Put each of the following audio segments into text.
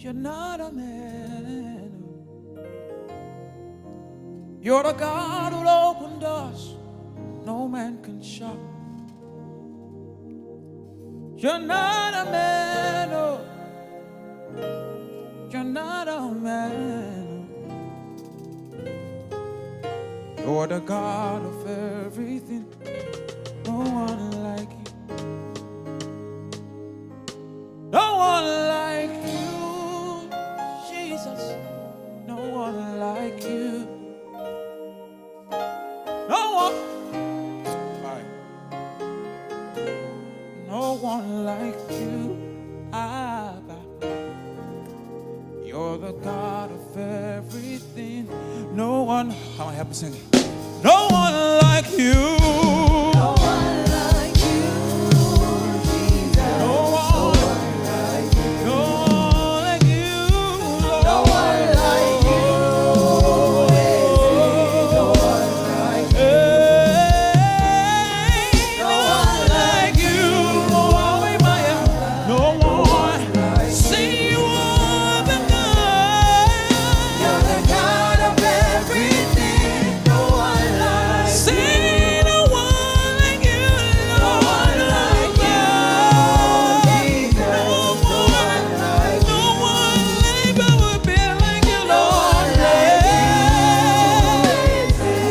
You're not a man. You're the God who'll open doors no man can shut. You're not a man. Oh. You're not a man. You're the God of everything. No one like you. No one like you, Jesus. No one like you. No one. No one like you, Abba. You're the God of everything. No one. Come on, help me sing. No one like you. No one like you, Jesus. No one like you. No one like you, Lord. No one like you. No one like you. No one like you. No one. See you are the God. You're the God of everything. No one like you. See no one like you, No one like you, Jesus. No one like you. no one like but would be like you, No Lord. one like you.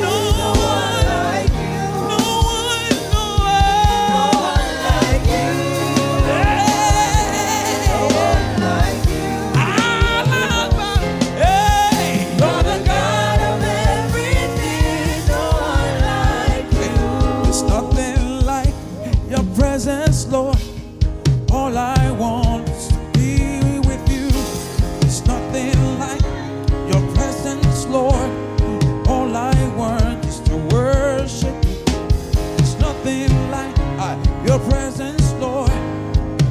No No one like you. No one, no No one like you. No one like you. Hey, You're the God of everything. No one like you. there's nothing like your presence, Lord. All I want is to be with you. There's nothing like your presence, Lord. All I want is to worship you. There's nothing like your presence, Lord.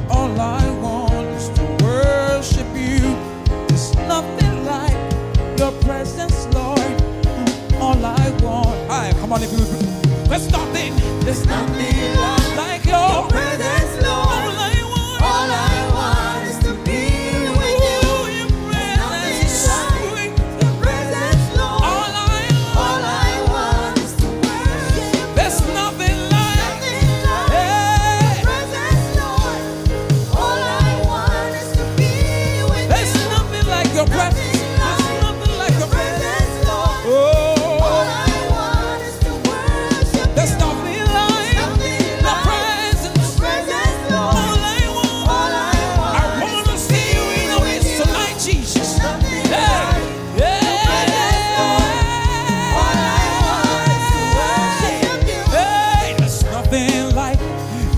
All I want is to worship you. There's nothing like your presence, Lord. All I want. Come on, if you. There's nothing. There's nothing Like your presence, Lord. All I want. All I want is to be with you. Your presence. Nothing like your presence, Lord. All I All I want is to worship you. There's nothing like. Nothing like Hey. your presence, Lord. All I want is to be with There's you. nothing like your presence. There's nothing like your presence. presence, Lord. Oh. All I want is to worship There's you. nothing like Nothing your like presence. your presence, Lord. All I want. All I want I want to see you in the midst tonight, Jesus. Nothing Hey. like all I want is to worship you. Hey, there's nothing like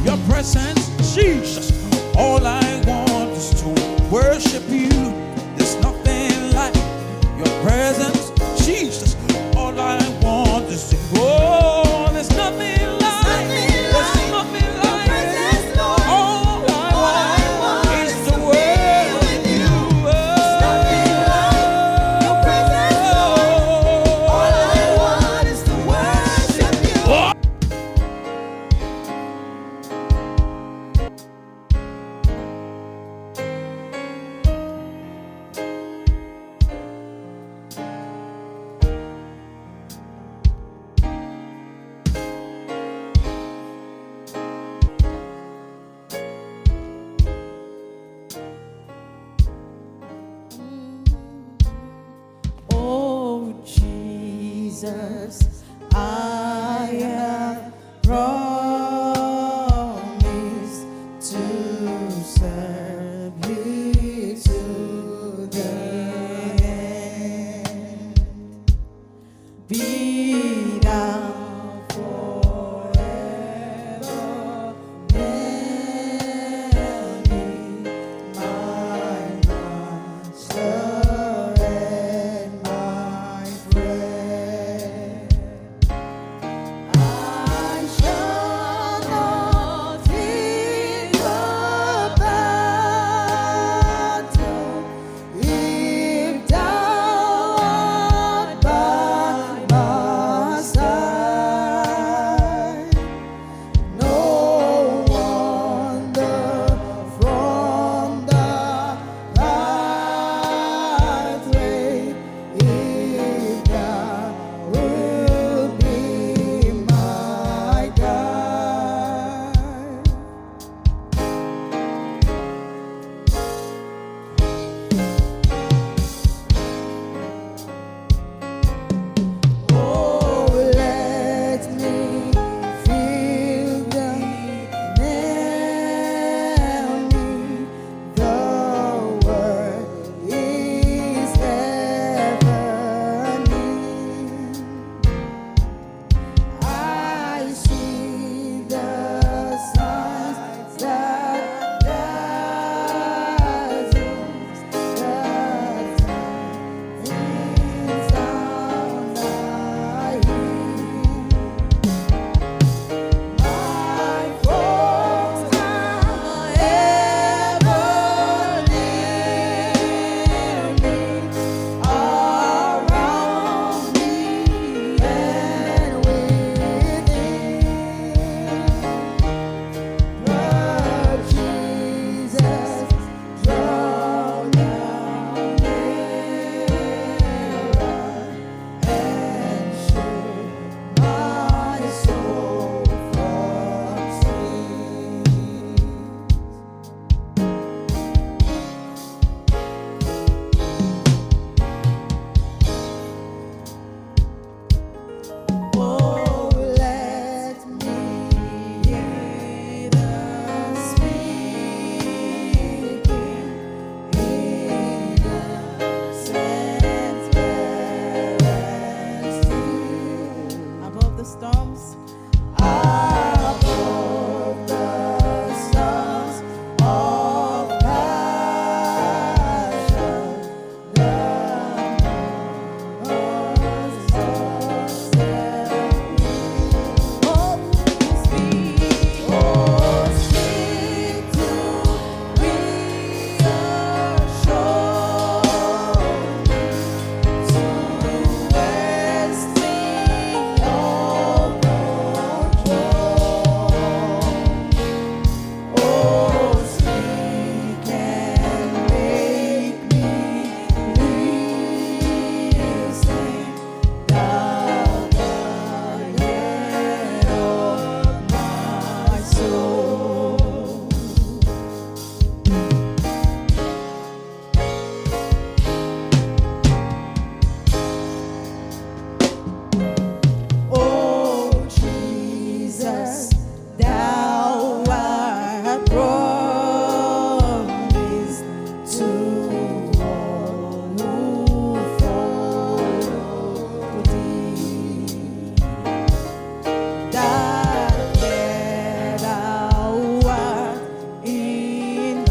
your presence, Jesus. All I want is to worship you. There's nothing like your presence, Jesus. All I want is to go. There's nothing like. There's nothing like. presence, Lord. All I want is to worship you. Nothing like your presence, Lord. All I want is to worship you. Oh, Jesus, I have promised to serve you to the end. Be thou forever near me, my master and my friend. I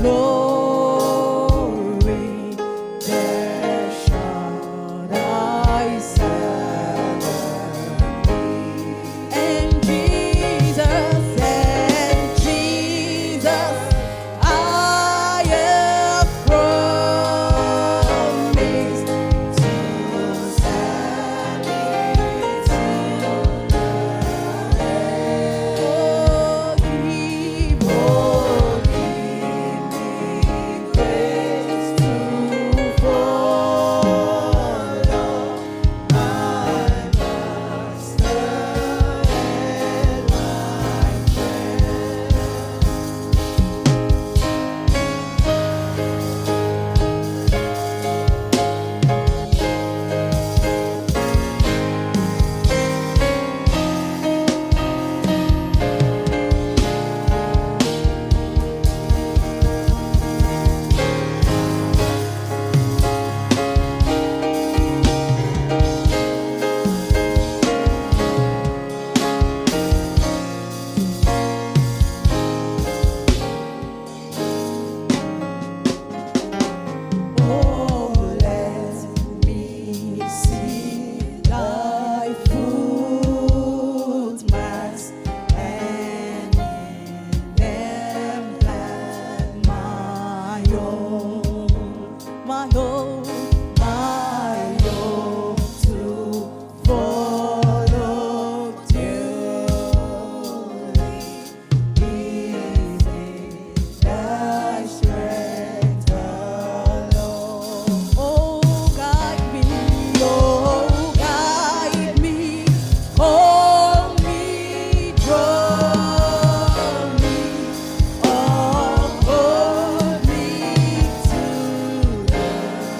glory, there shall I serve thee. And Jesus, I have promised to serve thee till the end. Oh, give me grace to follow my Master and my Oh, let me see thy footmarks, and in them plant my own to follow duly. Is in thy strength alone. Oh, guide me, hold me, draw me, uphold me to the end,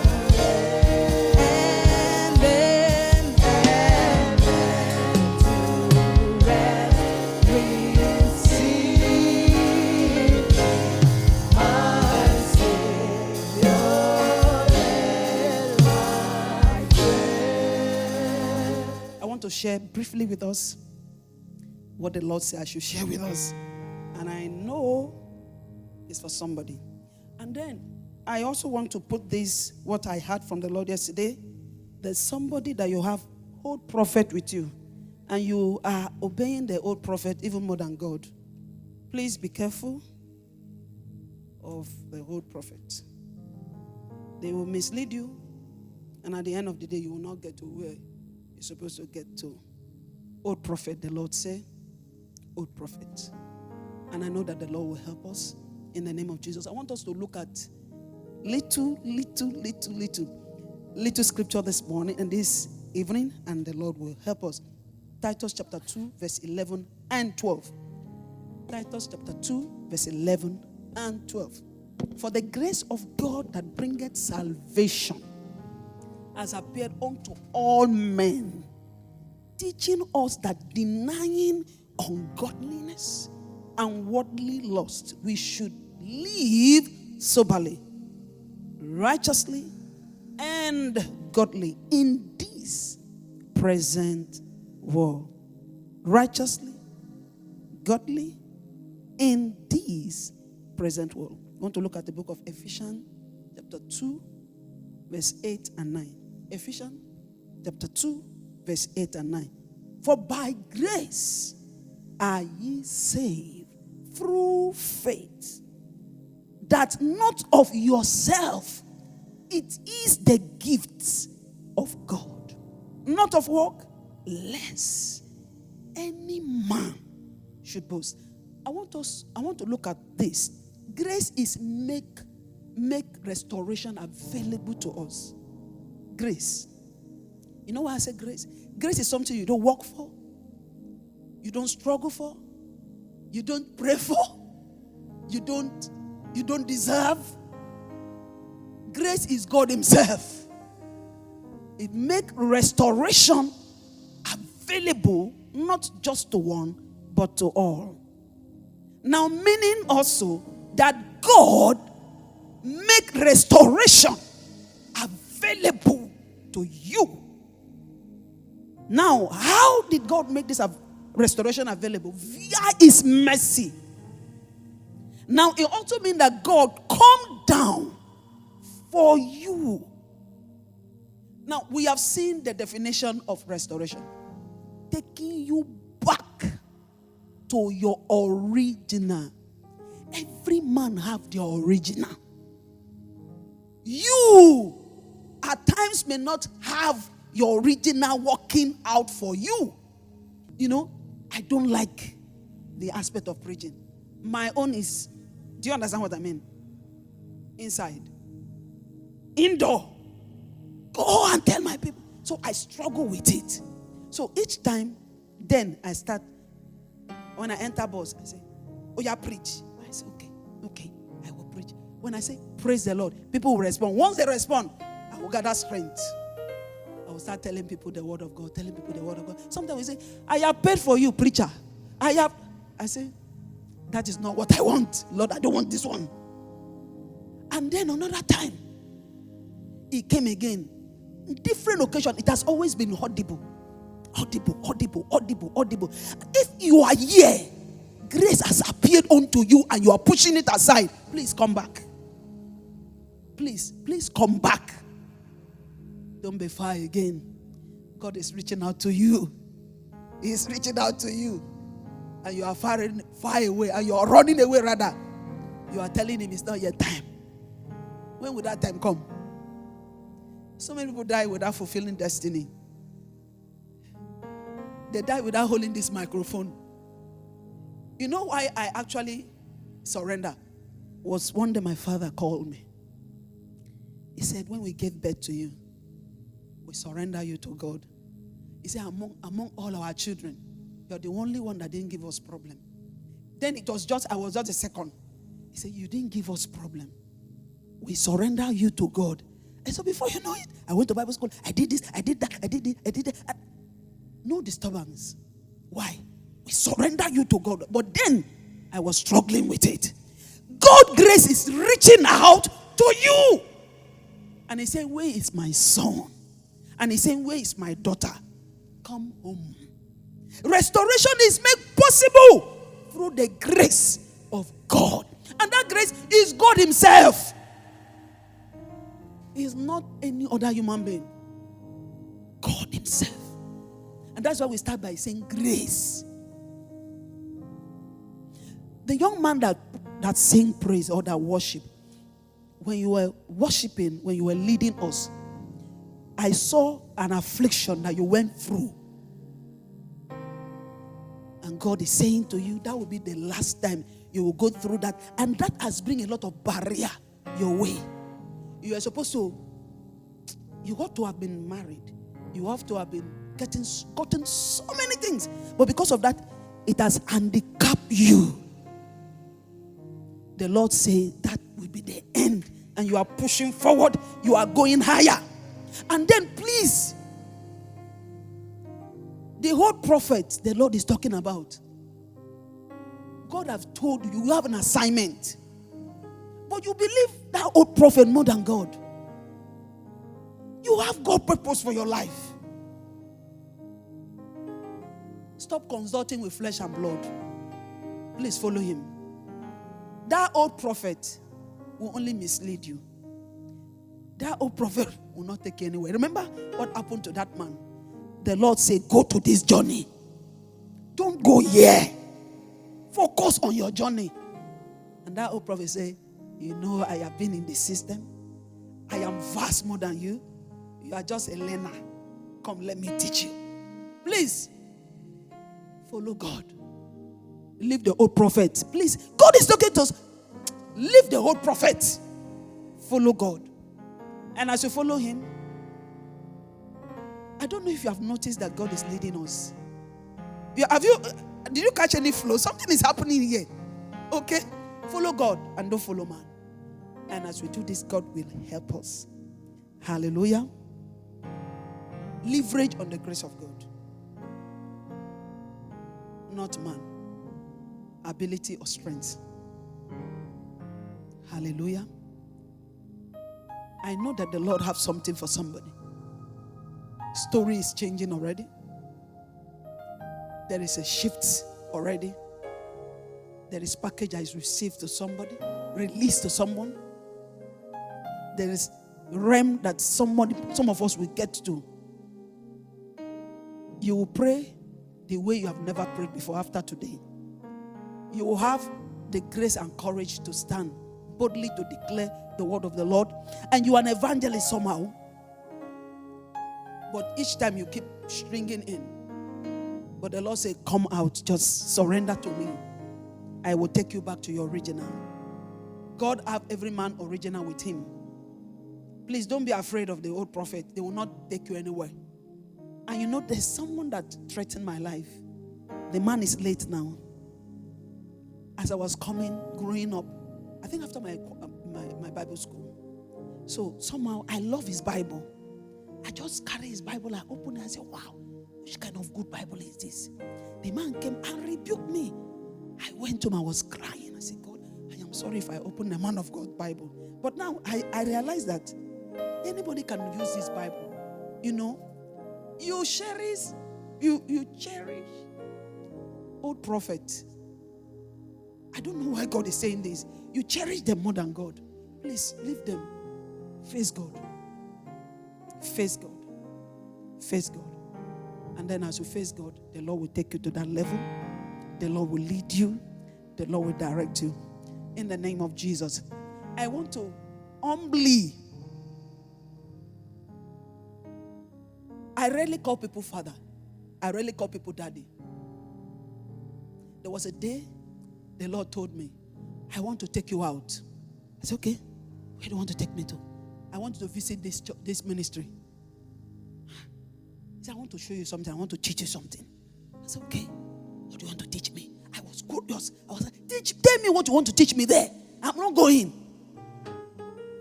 and then to rest, receive my Savior and my friend. I want to share briefly with us what the Lord said I should share with us. And I know it's for somebody. And then I also want to put this, what I heard from the Lord yesterday. There's somebody that you have old prophet with you, and you are obeying the old prophet even more than God. Please be careful of the old prophet. They will mislead you, and at the end of the day, you will not get to where you're supposed to get to. Old prophet, the Lord say, old prophet. And I know that the Lord will help us in the name of Jesus. I want us to look at little scripture this morning and this evening, and the Lord will help us. Titus chapter 2, verse 11 and 12. Titus chapter 2, verse 11 and 12. For the grace of God that bringeth salvation has appeared unto all men, teaching us that denying ungodliness and worldly lust, we should live soberly, righteously, and godly in this present world. Righteously, godly in this present world. I want to look at the book of Ephesians, chapter 2, verse 8 and 9. Ephesians, chapter 2, verse 8 and 9. For by grace are ye saved through faith, that not of yourself, it is the gift of God, not of work, lest any man should boast. I want to look at this. Grace is make restoration available to us. Grace. You know why I say grace? Grace is something you don't work for, you don't struggle for, you don't pray for, you don't deserve. Grace is God Himself. It makes restoration available not just to one, but to all. Now, meaning also that God make restoration available to you. Now, how did God make this restoration available? Via His mercy. Now, it also means that God come down for you. Now, we have seen the definition of restoration. Taking you back to your original. Every man have the original. You, at times, may not have your original working out for you. You know, I don't like the aspect of preaching. My own is, do you understand what I mean? Inside. Indoor. Go and tell my people. So I struggle with it. So each time, then I start, when I enter bus, I say, oh yeah, preach. I say, okay, I will preach. When I say, praise the Lord, people will respond. Once they respond, I will gather strength. I will start telling people the word of God, telling people the word of God. Sometimes we say, I have paid for you, preacher. I say, that is not what I want. Lord, I don't want this one. And then another time, it came again. Different occasion, it has always been audible. If you are here, grace has appeared unto you and you are pushing it aside, please come back. Please come back. Don't be far again. God is reaching out to you. He is reaching out to you. And you are far away, and you are running away rather. You are telling him it's not yet time. When will that time come? So many people die without fulfilling destiny. They die without holding this microphone. You know why I actually surrender? Was one day my father called me. He said, when we gave birth to you, we surrender you to God. He said, among all our children, you're the only one that didn't give us problem. Then I was just a second. He said, you didn't give us problem. We surrender you to God. And so before you know it, I went to Bible school. I did this, I did that, I did it. No disturbance. Why? We surrender you to God. But then, I was struggling with it. God's grace is reaching out to you. And he said, where is my son? And he said, where is my daughter? Come home. Restoration is made possible through the grace of God. And that grace is God himself. He is not any other human being. God himself. And that's why we start by saying grace. The young man that sing praise or that worship, when you were worshiping, when you were leading us, I saw an affliction that you went through. And God is saying to you, that will be the last time you will go through that. And that has bring a lot of barrier your way. You are supposed to, you ought to have been married. You have to have been gotten so many things. But because of that, it has handicapped you. The Lord says that will be the end. And you are pushing forward. You are going higher. And then please, the whole prophet the Lord is talking about, God has told you, you have an assignment. But you believe that old prophet more than God. You have God's purpose for your life. Stop consulting with flesh and blood. Please follow him. That old prophet will only mislead you. That old prophet will not take you anywhere. Remember what happened to that man? The Lord said, go to this journey. Don't go here. Focus on your journey. And that old prophet said, you know, I have been in the system. I am vast more than you. You are just a learner. Come, let me teach you. Please, follow God. Leave the old prophet. Please, God is talking to us. Leave the old prophet. Follow God. And as you follow him, I don't know if you have noticed that God is leading us. Did you catch any flow? Something is happening here. Okay? Follow God and don't follow man. And as we do this, God will help us. Hallelujah. Leverage on the grace of God. Not man. Ability or strength. Hallelujah. I know that the Lord has something for somebody. Story is changing already. There is a shift already. There is package that is received to somebody, released to someone. there is realm that some of us will get to. You will pray the way you have never prayed before after today. You will have the grace and courage to stand boldly to declare the word of the Lord. And you are an evangelist somehow. But each time you keep stringing in. But the Lord said, come out, just surrender to me. I will take you back to your original. God have every man original with him. Please don't be afraid of the old prophet. They will not take you anywhere. And you know, there's someone that threatened my life. The man is late now. As I was growing up, I think after my Bible school. So somehow I love his Bible. I just carry his Bible, I open it and say, wow, which kind of good Bible is this? The man came and rebuked me. I went to him, I was crying. I said, God, I am sorry if I open the man of God Bible. But now I realize that anybody can use this Bible. You know, you cherish old prophets. I don't know why God is saying this. You cherish them more than God. Please leave them. Face God. Face God. Face God. And then as you face God, the Lord will take you to that level. The Lord will lead you. The Lord will direct you. In the name of Jesus. I want to humbly. I rarely call people father. I rarely call people daddy. There was a day the Lord told me, I want to take you out. I said, okay, where do you want to take me to? I want you to visit this ministry. He said, I want to show you something. I want to teach you something. I said, okay, what do you want to teach me? I was curious. I was like, tell me what you want to teach me there. I'm not going.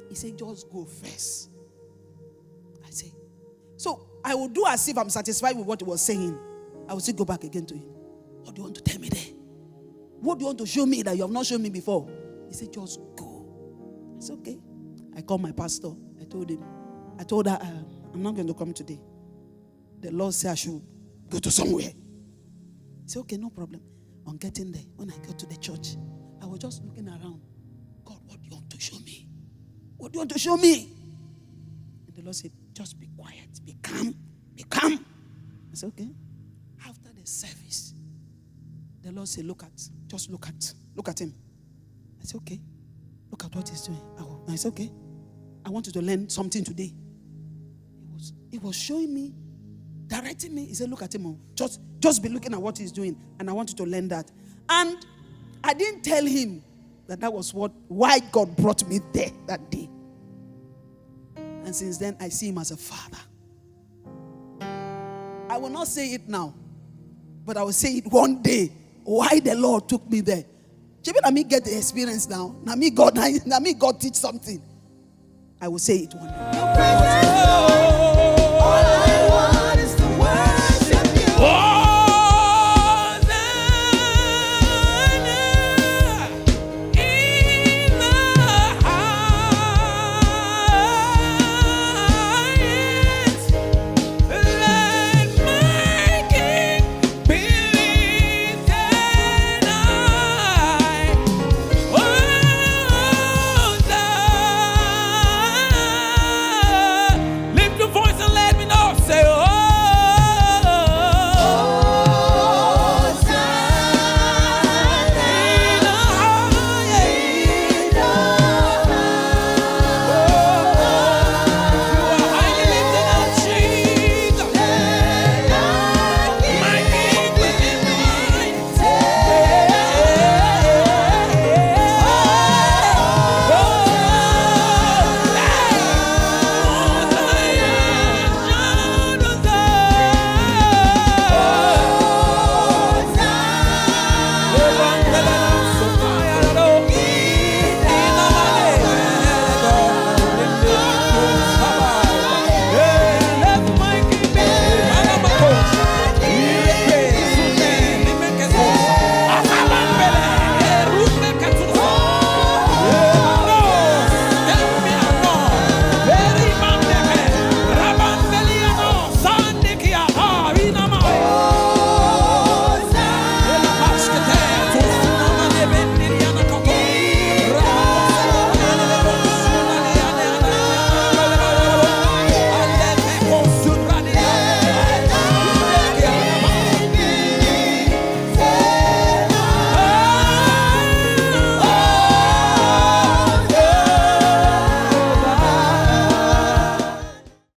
He said, just go first. I said, so I will do as if I'm satisfied with what he was saying. I will still go back again to him. What do you want to tell me there? What do you want to show me that you have not shown me before? He said, just go. I said, okay. I called my pastor. I told her, I'm not going to come today. The Lord said I should go to somewhere. He said, okay, no problem. On getting there, when I got to the church, I was just looking around. God, what do you want to show me? What do you want to show me? And the Lord said, just be quiet, be calm, be calm. I said, okay. After the service, the Lord said, look at him. I said, okay. Look at what he's doing. I said, okay. I want you to learn something today. He was showing me, directing me. He said, look at him. Just be looking at what he's doing. And I want you to learn that. And I didn't tell him that was why God brought me there that day. And since then, I see him as a father. I will not say it now, but I will say it one day. Why the Lord took me there. Let me get the experience now. Now me God teach something. I will say it one day.